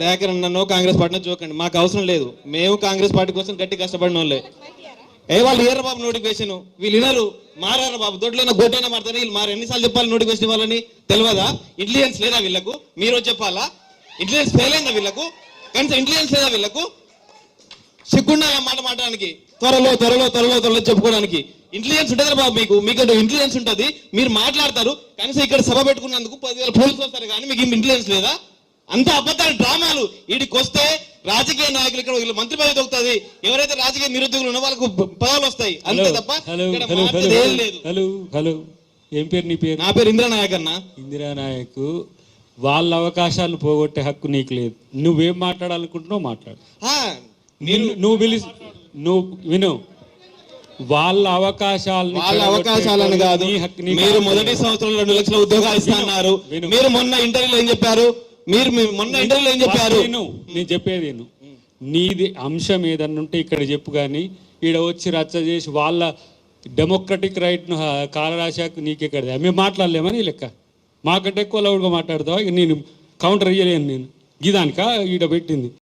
దయాకర్ నన్ను కాంగ్రెస్ పార్టీని చూకండి, మాకు అవసరం లేదు. మేము కాంగ్రెస్ పార్టీ కోసం గట్టి కష్టపడిన వాళ్ళే. వాళ్ళు ఇయ్యరు బాబు నోటిఫికేషన్, వీళ్ళు వినరు, మారారు బాబు. దొడ్లైనా గొడ్డైనా మారుతారు వీళ్ళు. మారు ఎన్నిసార్లు చెప్పాలి నోటిఫికేషన్ ఇవ్వాలని? తెలియదా? ఇంటెలిజెన్స్ లేదా వీళ్ళకు? మీరు చెప్పాలా? ఇంటెలిజెన్స్ ఫెయిల్ అయిందా వీళ్ళకు? కనీసం ఇంటెలిజెన్స్ లేదా వీళ్ళకు? సిగ్గుండాలి మాట మాట్లాడడానికి, త్వరలో త్వరలో త్వరలో త్వరలో చెప్పుకోవడానికి. ఇంటెలిజెన్స్ ఉంటుంది బాబు, మీకు ఇంటెలిజెన్స్ ఉంటుంది, మీరు మాట్లాడతారు. కనీసం ఇక్కడ సభ పెట్టుకున్నందుకు 10,000 పోలీసులు వస్తారు, కానీ మీకు ఇంటెలిజెన్స్ లేదా? అంత అబద్ధాలు, డ్రామాలు. వీడికి వస్తే రాజకీయ నాయకులు ఇక్కడ వీళ్ళు మంత్రి పదవి దొరుకుతుంది, ఎవరైతే రాజకీయ నిరుద్యోగులు ఉన్నో వాళ్ళకు పదవులు వస్తాయి, అంతే తప్ప ఏం లేదు. హలో, ఏం పేరు నీ పేరు? నా పేరు ఇందిరానాయక్ అన్న. ఇందిరానాయక్. వాళ్ళ అవకాశాలు పోగొట్టే హక్కు నీకు లేదు. నువ్వేం మాట్లాడాలనుకుంటున్నావు మాట్లాడు. నువ్వు విను. వాళ్ళ అవకాశాలను కాదు. మీరు మొదటి సంవత్సరంలో 2 లక్షల ఉద్యోగాలు ఇస్తున్నారు. మీరు మొన్న ఇంటర్వ్యూలో ఏం చెప్పారు? నేను చెప్పేది నీది అంశం ఏదన్నా ఉంటే ఇక్కడ చెప్పు, కానీ ఈడ వచ్చి రచ్చ చేసి వాళ్ళ డెమోక్రటిక్ రైట్ను కాలరాశాకు నీకెక్కడదా? మేము మాట్లాడలేమని లెక్క. మాకంటే ఎక్కువ లౌడ్గా మాట్లాడతావా? నేను కౌంటర్ ఇయ్యలేను. నేను గిదానికా ఈడ పెట్టింది.